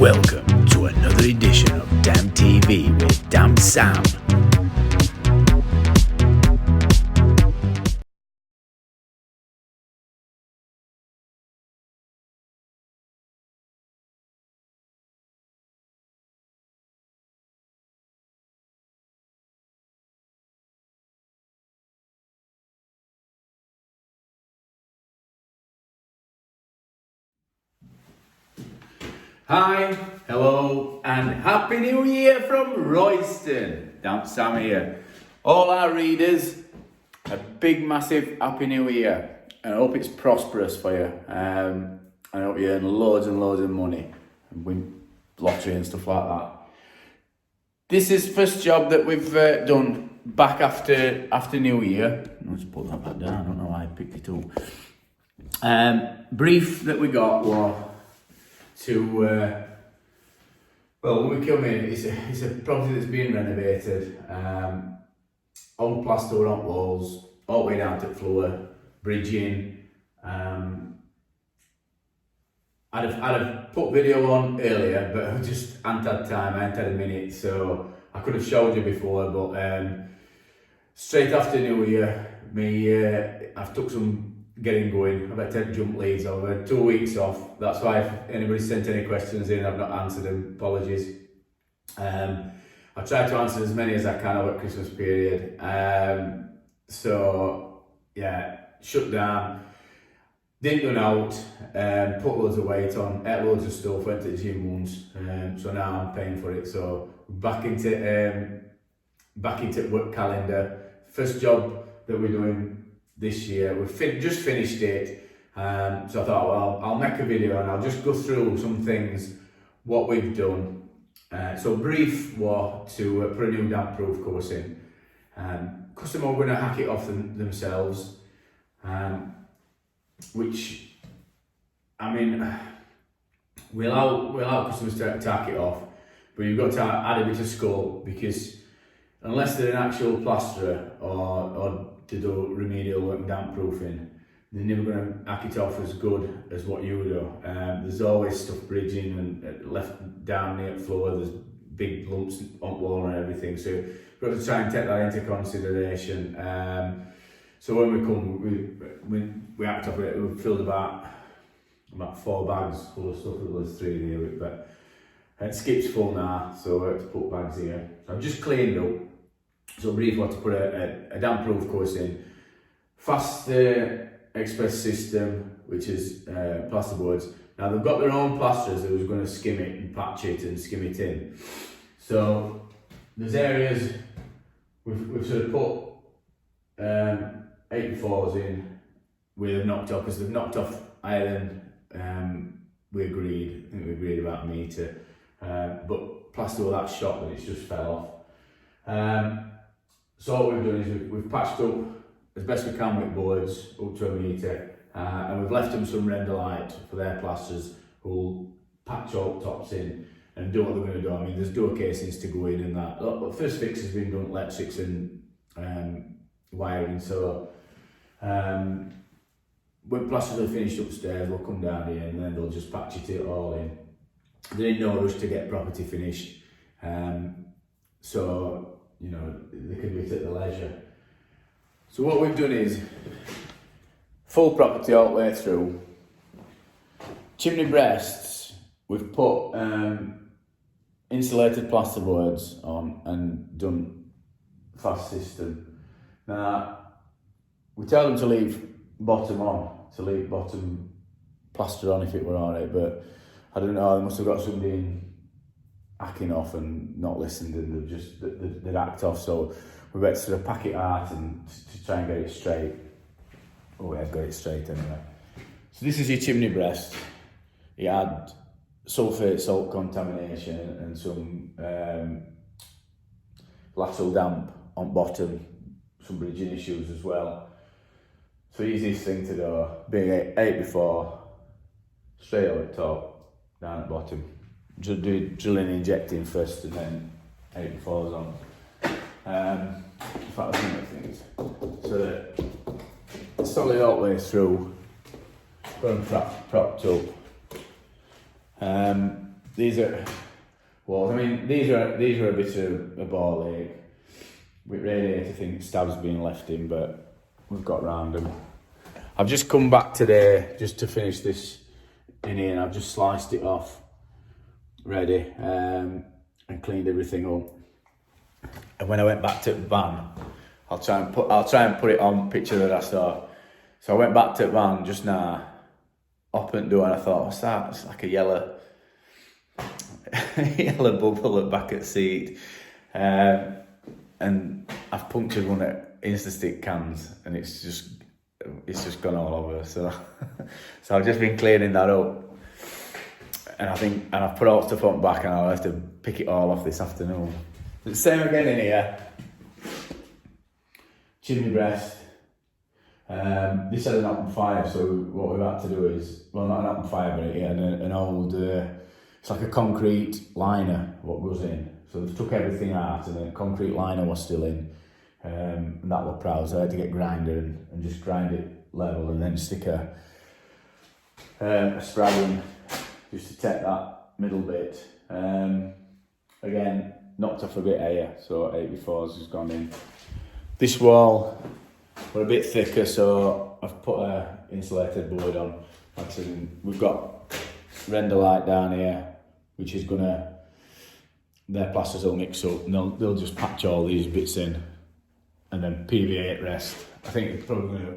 Welcome to another edition of Damn TV with Damn Sam. Hi, hello, and Happy New Year from Royston. Damn Sam here. All our readers, a big, massive Happy New Year. And I hope it's prosperous for you. I hope you earn loads and loads of money and win lottery and stuff like that. This is the first job that we've done back after New Year. Let's put that back down. I don't know why I picked it up. Brief that we got was to when we come in, it's a property that's been renovated, on plaster on walls, all the way down to the floor, bridging. I'd have put video on earlier, but I just hadn't had time. I hadn't had a minute, so I could have showed you before. But straight after New Year, I've took some getting going. I've had to take jump leads. I've had 2 weeks off. That's why if anybody sent any questions in, I've not answered them. Apologies. I try to answer as many as I can over Christmas period. So yeah, shut down. Didn't run out. Put loads of weight on. Ate loads of stuff. Went to the gym once. So now I'm paying for it. So back into work calendar. First job that we're doing this year. We've just finished it, so I thought, well, I'll make a video and I'll just go through some things, what we've done. So brief was to put a new damp proof course in. Customer were going to hack it off themselves, which, I mean, we allow customers to hack it off, but you've got to add a bit of scope, because unless they're an actual plasterer or to do remedial work, damp proofing, they're never going to hack it off as good as what you do. There's always stuff bridging and left down near the floor. There's big lumps on wall and everything, so you've got to try and take that into consideration. So when we come, we hacked off it. We filled about 4 bags full of stuff. There's 3 in here, but it skips full now, so I have to put bags here. So I've just cleaned up. So brief what to put a damp proof course in. Fast express system, which is plasterboards. Now they've got their own plasters that was going to skim it and patch it and skim it in. So there's areas we've sort of put 84s in where they've knocked off, because they've knocked off iron. We agreed about a metre, but plaster all that shot that it's just fell off. So what we've done is we've patched up as best we can with boards up to a metre, and we've left them some render light for their plasters, who'll patch all tops in and do what they're going to do. I mean, there's door casings to go in and that. The first fix has been done, electrics and wiring. So when plasters are finished upstairs, they'll come down here and then they'll just patch it all in. They're in no rush to get property finished, so you know, they can do it at their leisure. So what we've done is full property all the way through. Chimney breasts, we've put insulated plasterboards on and done fast system. Now, we tell them to leave bottom on, to leave bottom plaster on if it were alright, but I don't know, they must have got somebody in hacking off and not listened, and they'd hacked off. So we had to sort of pack it out and to try and get it straight. Oh, we have got it straight anyway. So this is your chimney breast. It had sulphate salt contamination and some lateral damp on bottom, some bridging issues as well. So easiest thing to do, being 8 before, straight over the top, down at bottom. Do drilling and injecting first, and then 8 before on. In fact, that's one of the things. So that solid all the way through, got them propped up. these are, well, I mean, these are a bit of a ball ache. We really hate to think stabs being left in, but we've got round them. I've just come back today just to finish this in here, and I've just sliced it off, ready, and cleaned everything up. And when I went back to the van, I'll try and put it on picture that I saw. So I went back to the van just now, opened the door, and I thought, what's that? It's like a yellow yellow bubble at the back of the seat. And I've punctured one of Instastick cans, and it's just gone all over. So I've just been cleaning that up, and I've put all the stuff on back, and I'll have to pick it all off this afternoon. The same again in here. Chimney breast. This had an open fire, so what we've had to do is, well, not an open fire, but it had an old, it's like a concrete liner, what was in. So they took everything out, and the concrete liner was still in, and that was proud. So I had to get grinder and just grind it level, and then stick a sprag in just to take that middle bit. Again, knocked off a bit here, so 84's has gone in. This wall were a bit thicker, so I've put a insulated board on. Like I said, we've got render light down here, which is gonna, their plasters will mix up, and they'll just patch all these bits in, and then PVA at rest. I think it's probably gonna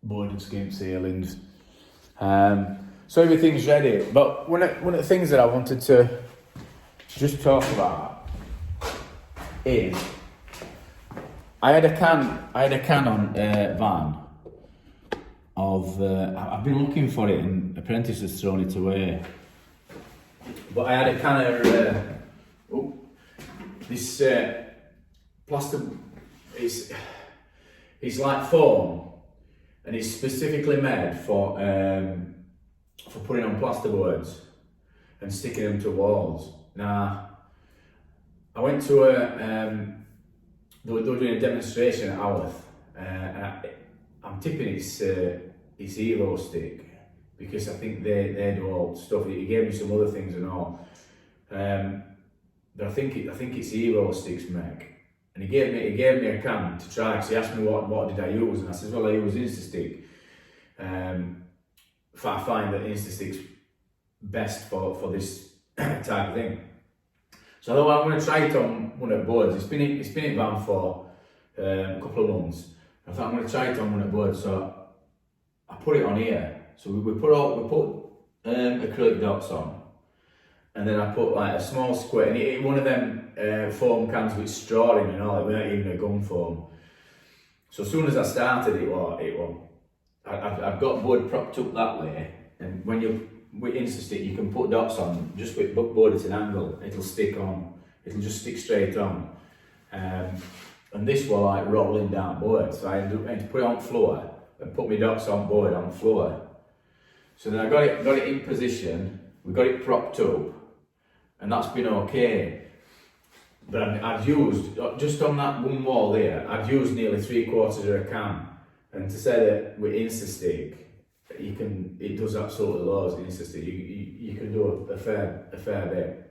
board and skin ceilings. So everything's ready. But one of the things that I wanted to just talk about is I had a can on van of I've been looking for it, and apprentice has thrown it away. But I had a can of this plaster. It's like foam, and it's specifically made for putting on plasterboards and sticking them to walls. Now, I went to they were doing a demonstration at Haworth, and I'm tipping it's Evo stick, because I think they do all stuff. He gave me some other things and all, but I think it's Evo sticks make. And he gave me a can to try, because he asked me what did I use, and I said, well, I use Instastick. I find that Instastick's best for this type of thing. So I thought, I'm going to try it on one of the boards. It's been in van for a couple of months. I thought, I'm going to try it on one of the boards. So I put it on here. So we put acrylic dots on, and then I put like a small square, and it one of them foam cans with straw in and all. It wasn't even a gum foam. So as soon as I started, I've got board propped up that way, and when you with Instastick, you can put dots on just with board at an angle. It'll stick on. It'll just stick straight on. And this was like rolling down board, so I had to put it on floor and put my dots on board on floor. So then I got it in position. We got it propped up, and that's been okay. But I've used, just on that one wall there, I've used nearly 3/4 of a can. And to say that with Instastick, it does absolutely loads in Instastick. You can do a fair bit.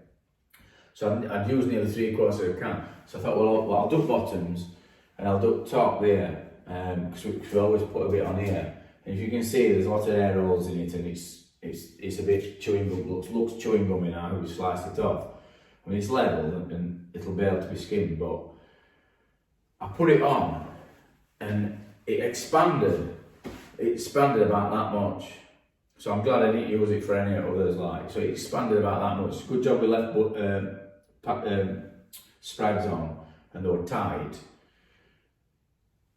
So I'd used nearly 3/4 of a can. So I thought, well, I'll do bottoms, and I'll do top there, because we always put a bit on here. And if you can see, there's a lot of air holes in it, and it's a bit chewing gum, looks chewing gummy now. We sliced it off. I mean, it's level, and it'll be able to be skimmed, but I put it on, and it expanded about that much. So I'm glad I didn't use it for any others like. So it expanded about that much. Good job we left sprags on, and they were tight.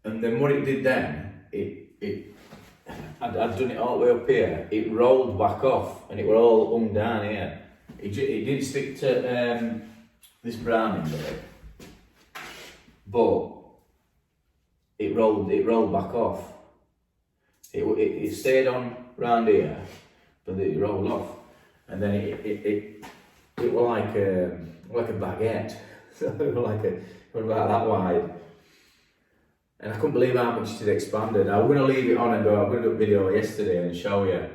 And then what it did then, I'd done it all the way up here. It rolled back off, and it were all hung down here. It didn't stick to this browning bit, but it rolled back off. It stayed on round here, but it rolled off, and then it was like a baguette. So it was about that wide, and I couldn't believe how much it had expanded. I was going to leave it on and I'm going to do a video yesterday and show you,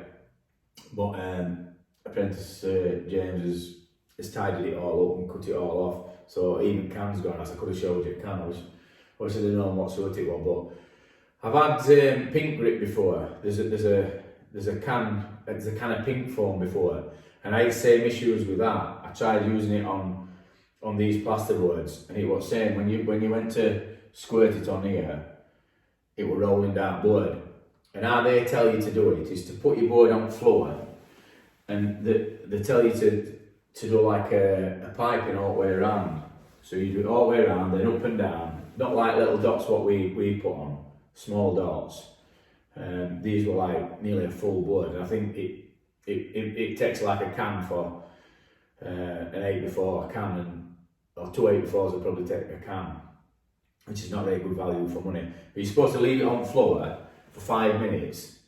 but apprentice James has tidied it all up and cut it all off. So even can's gone. As I could have showed you a can. I wish I didn't know what sort it was, but I've had pink grip before. There's a can of pink foam before, and I had the same issues with that. I tried using it on these plasterboards, and it was saying when you went to squirt it on here, it was rolling down board. And how they tell you to do it is to put your board on the floor, and they tell you to do like a piping all the way around. So you do it all the way around, then up and down, not like little dots what we put on, small dots. These were like nearly a full board, and I think it takes like a can for an 8x4 can, or two 8x4s would probably take a can, which is not very good value for money. But you're supposed to leave it on the floor for 5 minutes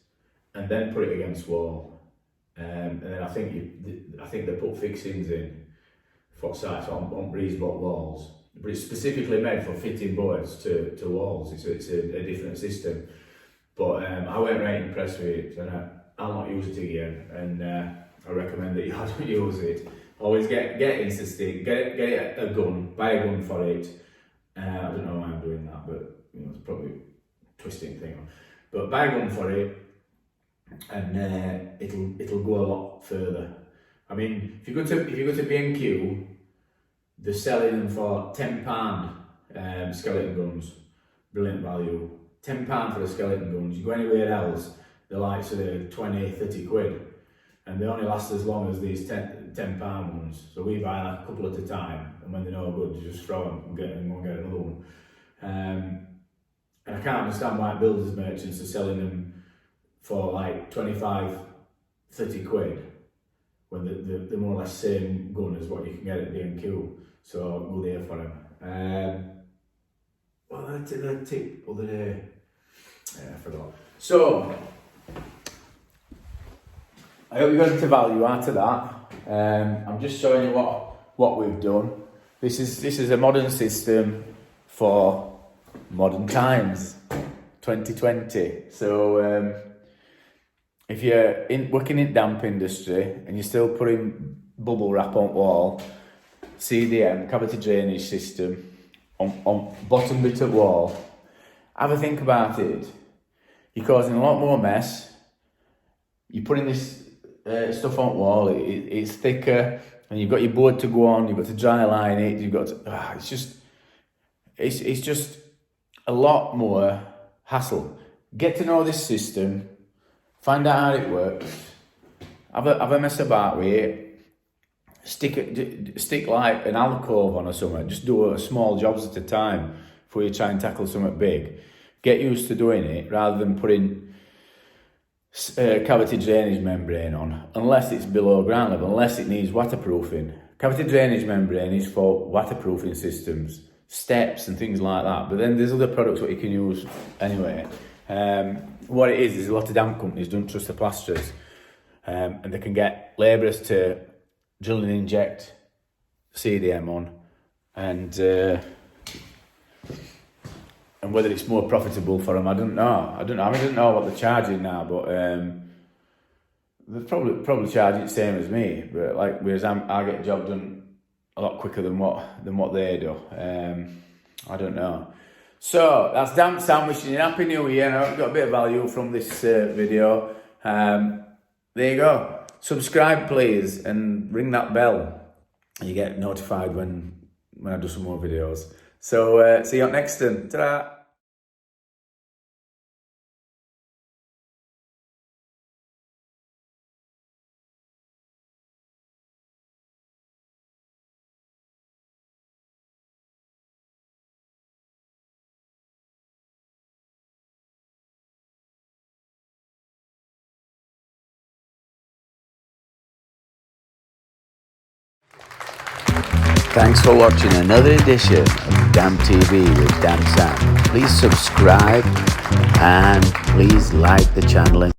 and then put it against the wall. And then I think they put fixings in for sites on breezeboard walls, but it's specifically made for fitting boards to walls. It's a different system. But I weren't very impressed with it, and I'll not use it again. And I recommend that you don't use it. Always get into stick, get a gun, buy a gun for it. I don't know why I'm doing that, but it's probably a twisting thing. But buy a gun for it, and it'll go a lot further. I mean, if you go to B&Q, they're selling them for £10 skeleton guns, brilliant value. £10 for the skeleton guns. You go anywhere else, they're like sort of 20, 30 quid, and they only last as long as these £10 ones. So we buy like a couple at a time, and when they're no good, you just throw them and get another one. And I can't understand why builders merchants are selling them for like 25, 30 quid when they're more or less same gun as what you can get at B&Q. So go there for them. Well, the tip other day, I forgot. So I hope you got into value out of that. I'm just showing you what we've done. This is a modern system for modern times, 2020. So if you're working in damp industry and you're still putting bubble wrap on wall, CDM, cavity drainage system, on bottom bit of wall, have a think about it. You're causing a lot more mess. You're putting this stuff on wall, it's thicker, and you've got your board to go on, you've got to dry line it, you've got to, it's just a lot more hassle. Get to know this system, find out how it works, have a mess about with it, stick like an alcove on or something, just do small jobs at a time before you try and tackle something big. Get used to doing it rather than putting cavity drainage membrane on, unless it's below ground level, unless it needs waterproofing. Cavity drainage membrane is for waterproofing systems, steps and things like that, but then there's other products that you can use anyway. What it is a lot of damp companies don't trust the plasterers, and they can get labourers to drill and inject CDM on, and whether it's more profitable for them, I don't know. I don't know what they're charging now, but they're probably charging the same as me. But like, whereas I get a job done a lot quicker than what they do. I don't know. So that's damp sandwiching. Happy New Year. I hope you got a bit of value from this video. There you go. Subscribe please and ring that bell. You get notified when I do some more videos. So see you on next time. Ta-da! Thanks for watching another edition of Damn TV with Damn Sam. Please subscribe and please like the channel.